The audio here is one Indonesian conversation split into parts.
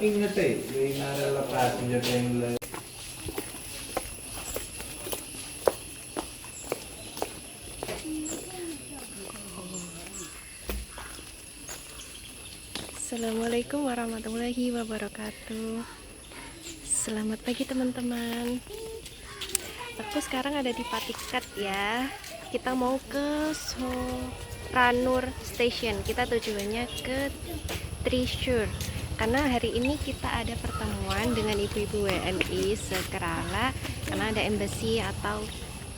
ഇങ്ങോട്ടേ വൈകുന്നേരമുള്ള പാസഞ്ചർ ട്രെയിനിൽ Assalamualaikum warahmatullahi wabarakatuh. Selamat pagi teman-teman. Aku sekarang ada di Patikat ya. Kita mau ke Soranur Station. Kita tujuannya ke Thrissur. Karena hari ini kita ada pertemuan dengan ibu-ibu WNI se-Kerala. Karena ada embassy atau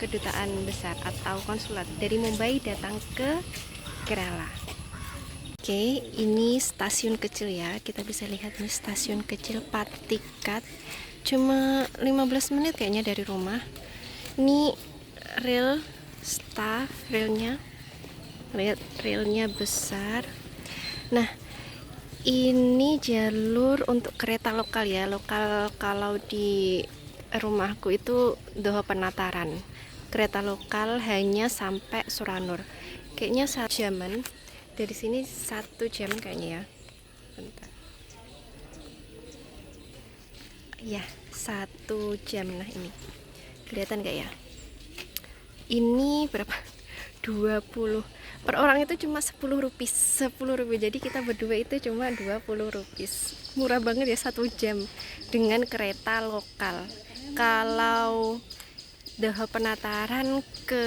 kedutaan besar atau konsulat dari Mumbai datang ke Kerala. Oke, ini stasiun kecil ya. Kita bisa lihat nih stasiun kecil Patikat. Cuma 15 menit kayaknya dari rumah. Ini rel staff, relnya. Lihat relnya besar. Nah, ini jalur untuk kereta lokal ya. Lokal kalau di rumahku itu Doha Penataran. Kereta lokal hanya sampai Suranur. Kayaknya 1 jaman. Dari sini 1 jam kayaknya ya. Bentar. Ya, 1 jam. Nah ini kelihatan gak ya? Ini berapa? 20 per orang itu cuma 10 rupiah. 10 rupiah. Jadi kita berdua itu cuma 20 rupiah. Murah banget ya 1 jam dengan kereta lokal. Kalau Doha Penataran ke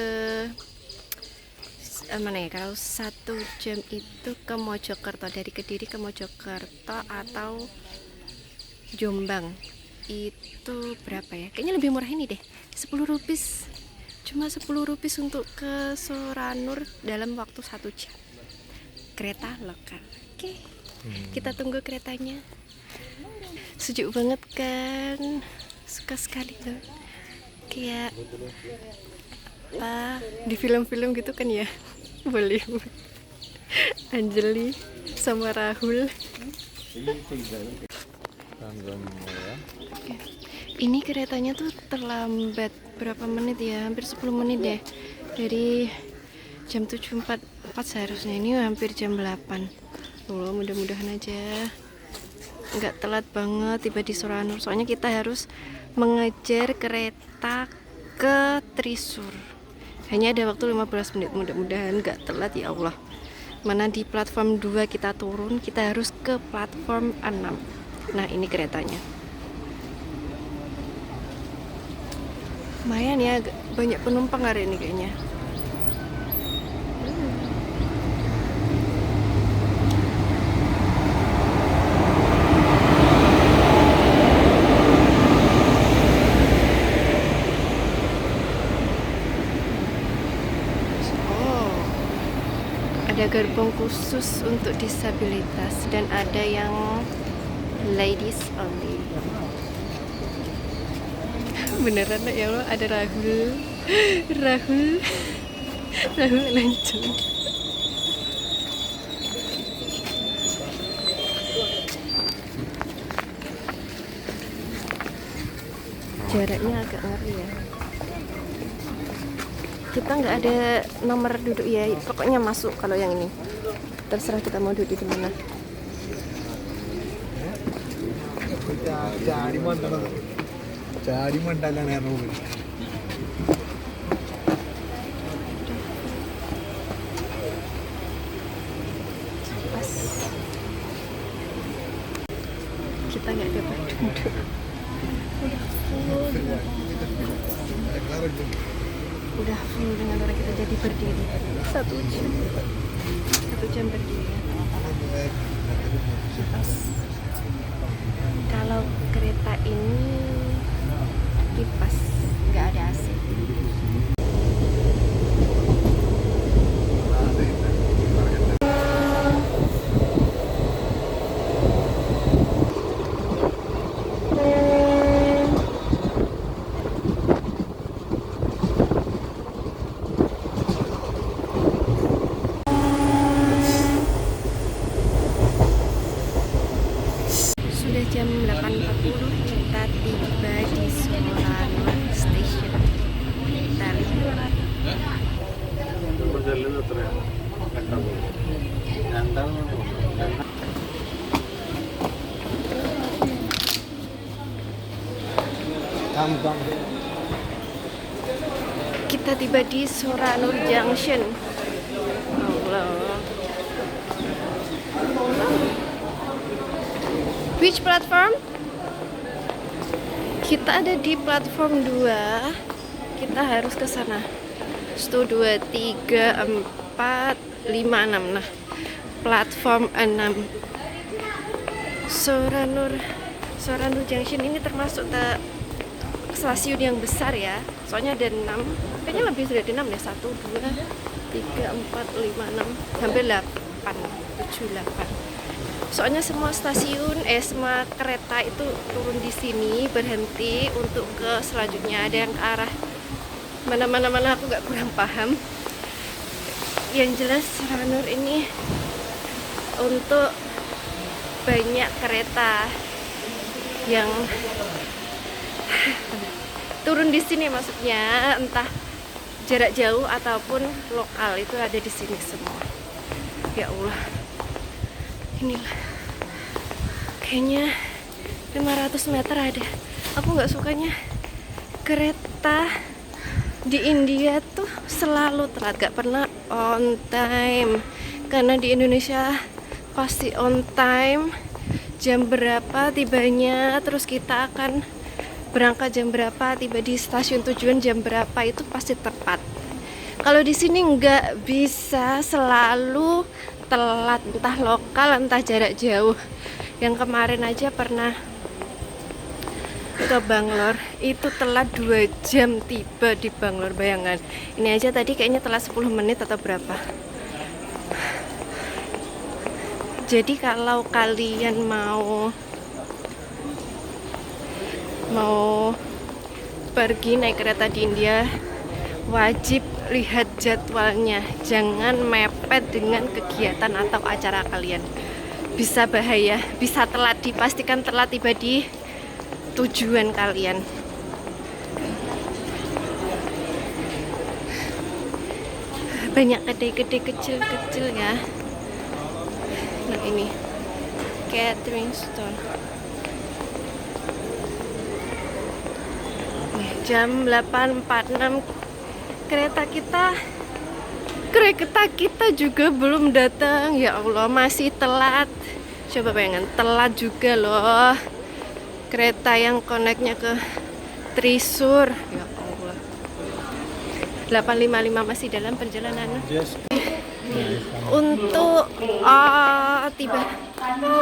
mana ya, kalau 1 jam itu ke Mojokerto, dari Kediri ke Mojokerto atau Jombang itu berapa ya, kayaknya lebih murah ini deh, 10 rupiah, cuma 10 rupiah untuk ke Soranur dalam waktu 1 jam kereta lokal. Oke, kita tunggu keretanya. Sejuk banget kan, suka sekali tuh, kayak apa di film-film gitu kan ya. Bollywood, Anjali sama Rahul. Ini keretanya tuh terlambat berapa menit ya, hampir 10 menit deh. Dari jam 7.44 seharusnya, ini hampir jam 8. Loh, mudah-mudahan aja nggak telat banget tiba di Suranur. Soalnya kita harus mengejar kereta ke Thrissur. Hanya ada waktu 15 menit, mudah-mudahan nggak telat ya Allah. Mana di platform 2 kita turun, kita harus ke platform 6. Nah ini keretanya. Lumayan ya, banyak penumpang hari ini kayaknya. Ada gerbong khusus untuk disabilitas dan ada yang ladies only. Beneran ya Allah, ada Rahul lancung. Jaraknya agak ngeri ya. Kita nggak ada nomor duduk ya, pokoknya masuk. Kalau yang ini terserah kita mau duduk di mana. Pas kita nggak dapat duduk. Udah full dengan orang kita, jadi berdiri 1 jam berdiri ya. Pas kalau kereta ini kipas, nggak ada AC. Kita tiba di Soranur Junction. Allah. Which platform? Kita ada di platform 2. Kita harus ke sana. 1, 2, 3, 4, 5, 6. Nah, platform 6. Soranur Junction ini termasuk stasiun yang besar ya. Soalnya ada 6. Kayaknya lebih dari 6 ya. 1, 2, 3, 4, 5, 6 sampai 8, 7, 8. Soalnya semua semua kereta itu turun di sini, berhenti untuk ke selanjutnya. Ada yang ke arah mana aku nggak kurang paham. Yang jelas Soranur ini untuk banyak kereta yang turun di sini, maksudnya entah jarak jauh ataupun lokal itu ada di sini semua. Ya Allah, inilah kayaknya 500 meter ada. Aku nggak sukanya kereta di India tuh selalu telat, gak pernah on time. Karena di Indonesia pasti on time, jam berapa tibanya, terus kita akan berangkat jam berapa, tiba di stasiun tujuan jam berapa, itu pasti tepat. Kalau di sini nggak bisa, selalu telat, entah lokal entah jarak jauh. Yang kemarin aja pernah ke Bangalore, itu telat 2 jam tiba di Bangalore, bayangan. Ini aja tadi kayaknya telat 10 menit atau berapa. Jadi kalau kalian mau pergi naik kereta di India, wajib lihat jadwalnya, jangan mepet dengan kegiatan atau acara kalian. Bisa bahaya, bisa telat, dipastikan telat tiba di tujuan kalian. Banyak kedai-kedai kecil-kecil ya. Nah ini catering store. Jam 8.46 kereta kita juga belum datang. Ya Allah, masih telat. Coba bayangin, telat juga loh. Kereta yang connect-nya ke Trisur. Ya Allah. 8.55 masih dalam perjalanan. Untuk tiba.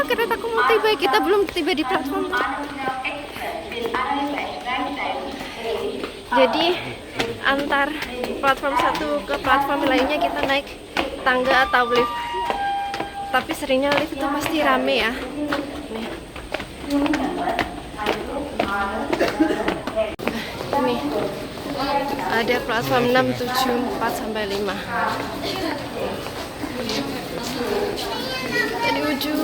Keretaku mau tiba, kita belum tiba di platform. Jadi antar platform satu ke platform lainnya kita naik tangga atau lift. Tapi seringnya lift itu pasti rame ya. Nih. Ini ada platform 6, 7, 4 sampai 5. Di ujung.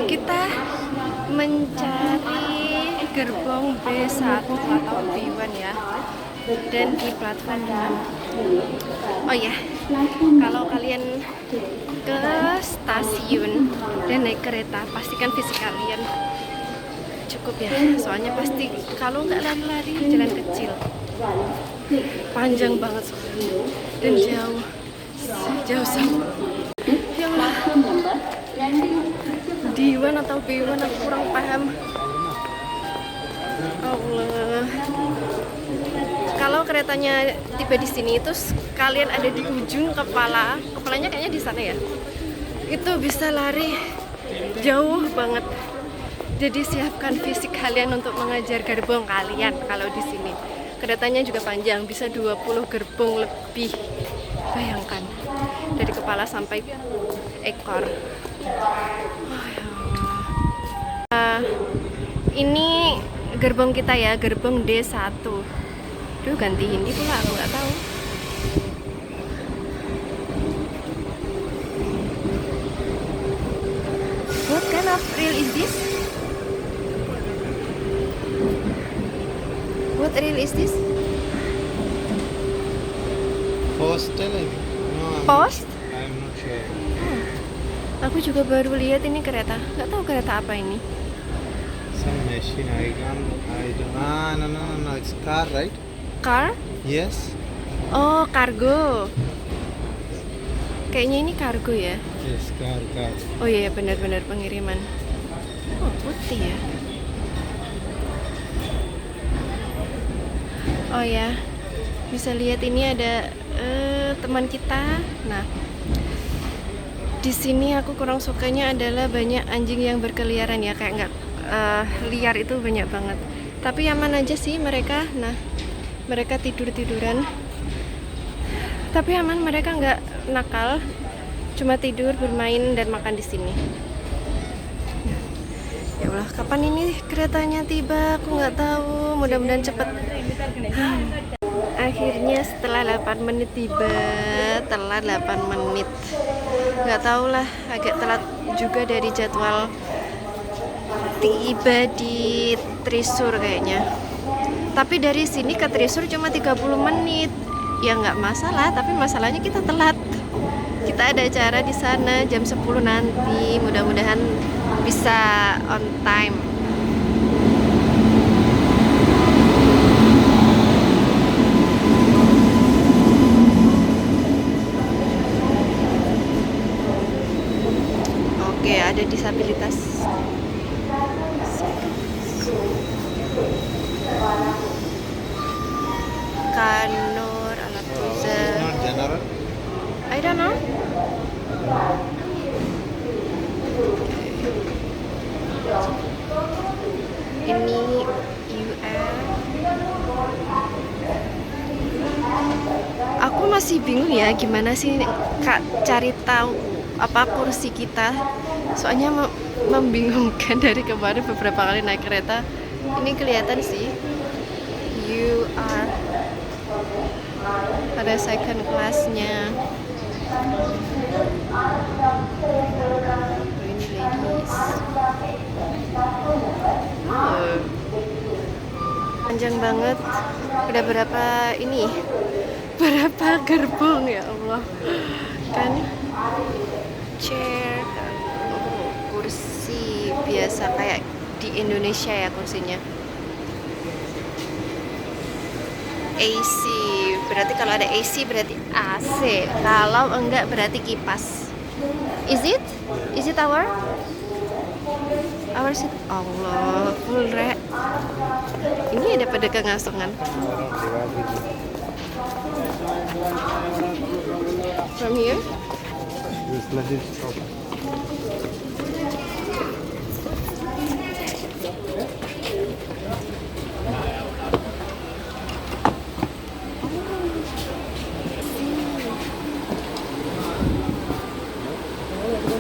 Kita mencari gerbong B1 atau B1 ya, dan di platform 6. Oh ya, kalau kalian ke stasiun dan naik kereta, pastikan fisik kalian cukup ya, soalnya pasti kalau nggak lari-lari jalan kecil, panjang banget soalnya dan jauh sama. Ya Allah, D1 atau B1 aku kurang paham. Allah. Kalau keretanya tiba di sini itu kalian ada di ujung kepalanya kayaknya di sana ya. Itu bisa lari jauh banget. Jadi siapkan fisik kalian untuk mengejar gerbong kalian kalau di sini. Keretanya juga panjang, bisa 20 gerbong lebih. Bayangkan, dari kepala sampai ekor. Ini gerbong kita ya, gerbong D1. Duh, ganti Hindi pula, aku nggak tahu. of reel is this? What reel is this? Hostel, I think. No, Post? I'm not sure. Aku juga baru lihat ini kereta. Nggak tahu kereta apa ini. Some machine. I don't. No. It's car, right? Car? Yes. Oh, kargo. Kayaknya ini kargo ya. Yes, car. Oh iya, benar-benar pengiriman. Oh, putih ya. Oh ya, bisa lihat ini ada teman kita. Nah, di sini aku kurang sukanya adalah banyak anjing yang berkeliaran ya, kayak nggak liar itu banyak banget. Tapi aman aja sih mereka. Nah, mereka tiduran. Tapi aman, mereka nggak nakal, cuma tidur, bermain dan makan di sini. Ya Allah, kapan ini keretanya tiba? Aku nggak tahu. Mudah-mudahan cepet. Akhirnya setelah 8 menit tiba, telat 8 menit. Nggak tahu lah, agak telat juga dari jadwal tiba di Trisur kayaknya. Tapi dari sini ke Trisur cuma 30 menit. Ya nggak masalah, tapi masalahnya kita telat. Kita ada acara di sana jam 10 nanti. Mudah-mudahan bisa on time. Oke, ada disabilitas. Kanur, Alatuza. It's not general. I don't know. Ini UM. Aku masih bingung ya gimana sih Kak cari tahu apa kursi kita. Soalnya membingungkan dari kemarin beberapa kali naik kereta. Ini kelihatan sih. Ada second class-nya. Ini ladies. Panjang banget. Udah berapa ini? Berapa gerbong ya Allah. Kan chair, kursi biasa kayak di Indonesia ya kursinya. AC, berarti kalau ada AC berarti AC, kalau enggak berarti kipas. Is it our seat? Allah, full rek. Ini ada pedagang ngasongan. From here? This luggage stop.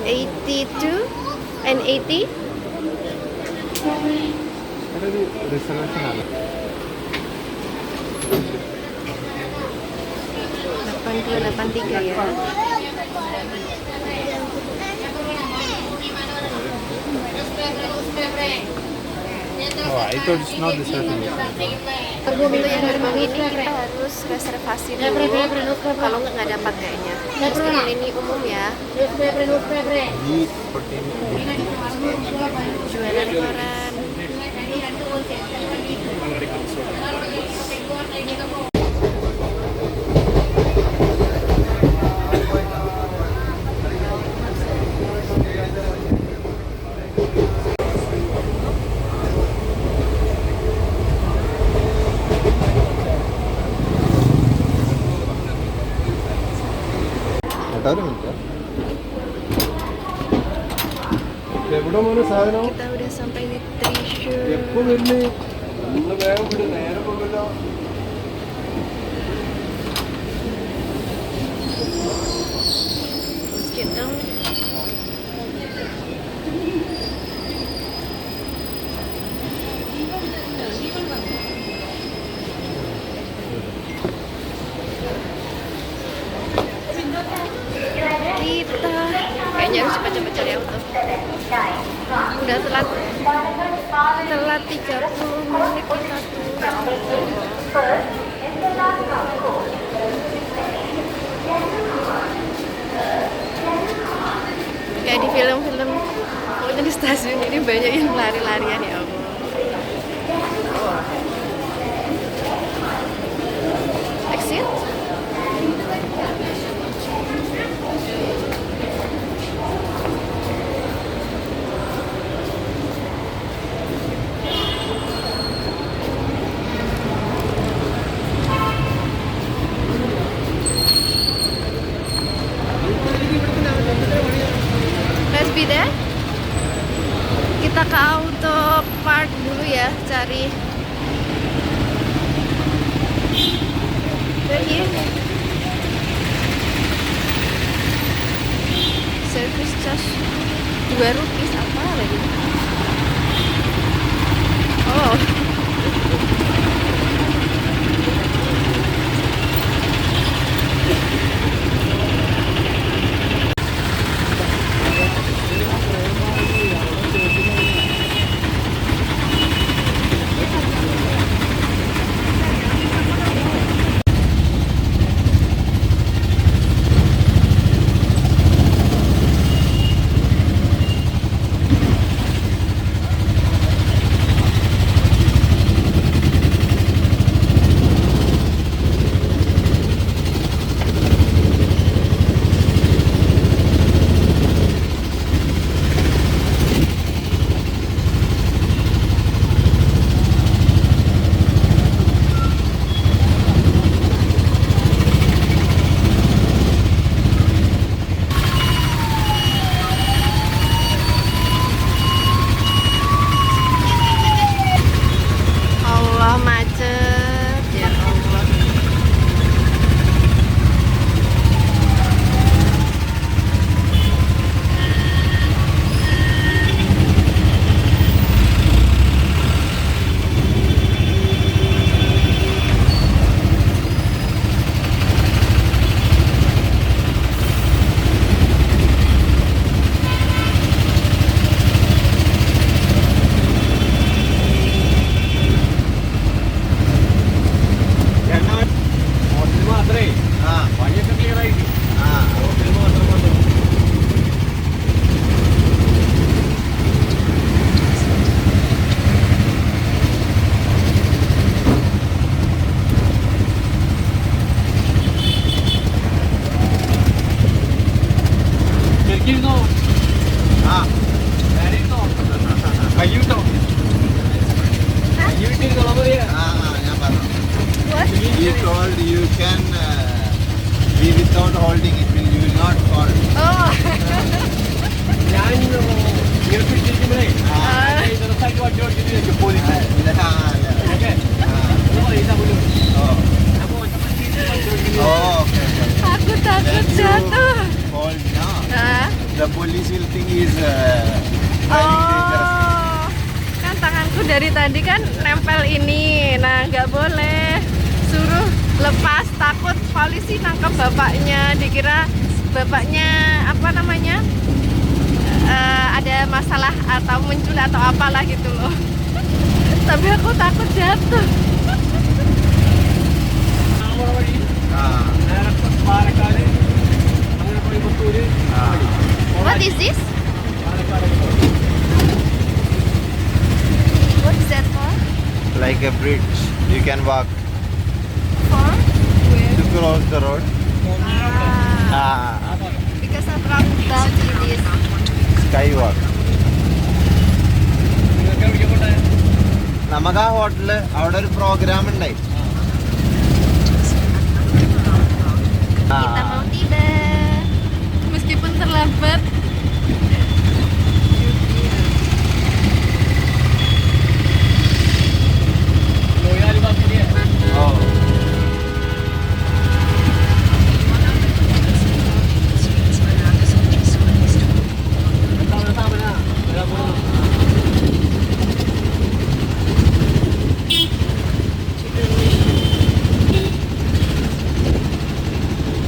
$82 and $80. Ada di reservation ada. 8283 ya. Oh, I thought it's not reservation. Untuk yang gerbong ini kita harus reservasi dulu, kalau nggak dapat kayaknya. Meskipun ini umum ya. Jualan koran. Kita udah sampai di Trisur. Let's get down. Kita kayaknya harus cepat-cepat cari auto. Udah telat 30 menit kita tuh. Ya kayak di film-film, pokoknya di stasiun ini banyak yang lari-larian ya Allah. Exit. Let's be there. Kita ke auto park dulu ya, cari. Lagi. Service charge 2 rupiah apa lagi? Oh. Allah, macet ya Allah. What? He told you can be without holding it. You will not fall. Oh. Oh, okay. Aku takut Then you jatuh. fall down. Hah? The police will think is driving dangerous. Oh, kan tanganku dari tadi kan nempel ini. Nah, nggak boleh. Suruh lepas, takut polisi nangkap bapaknya. Dikira bapaknya apa namanya? Ada masalah atau menculik atau apalah gitu loh. Tapi aku takut jatuh. What is this? What is that for? Like a bridge, you can walk For? Where? to cross the road. Because I'm roundabout it is. Skywalk. നമുക്ക് ആ ഹോട്ടലില് അവിടെ ഒരു പ്രോഗ്രാം ഉണ്ടായി. Kita mau tiba meskipun terlambat. Oh.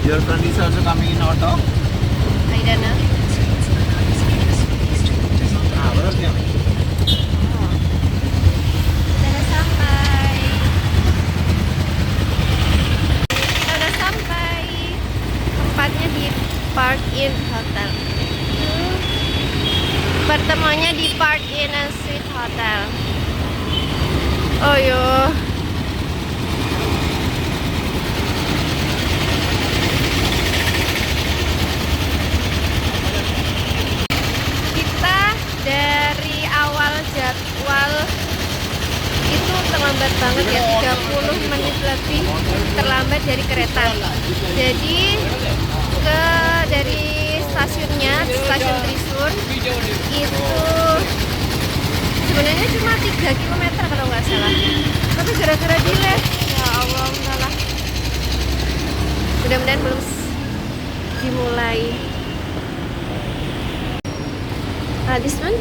Your friend is also coming in auto. I don't know. Harusnya. Udah sampai. Kita udah sampai. Tempatnya di Park Inn Hotel. Pertemuannya di Park Inn and Suite Hotel. Oh yo. Kita dari awal jadwal itu terlambat banget ya, 30 menit lebih terlambat dari kereta. Jadi dari stasiunnya, stasiun Trisur itu sebenarnya cuma 3 km kalau nggak salah, tapi gara-gara delay, ya Allah, enggak lah. Mudah-mudahan belum dimulai. This one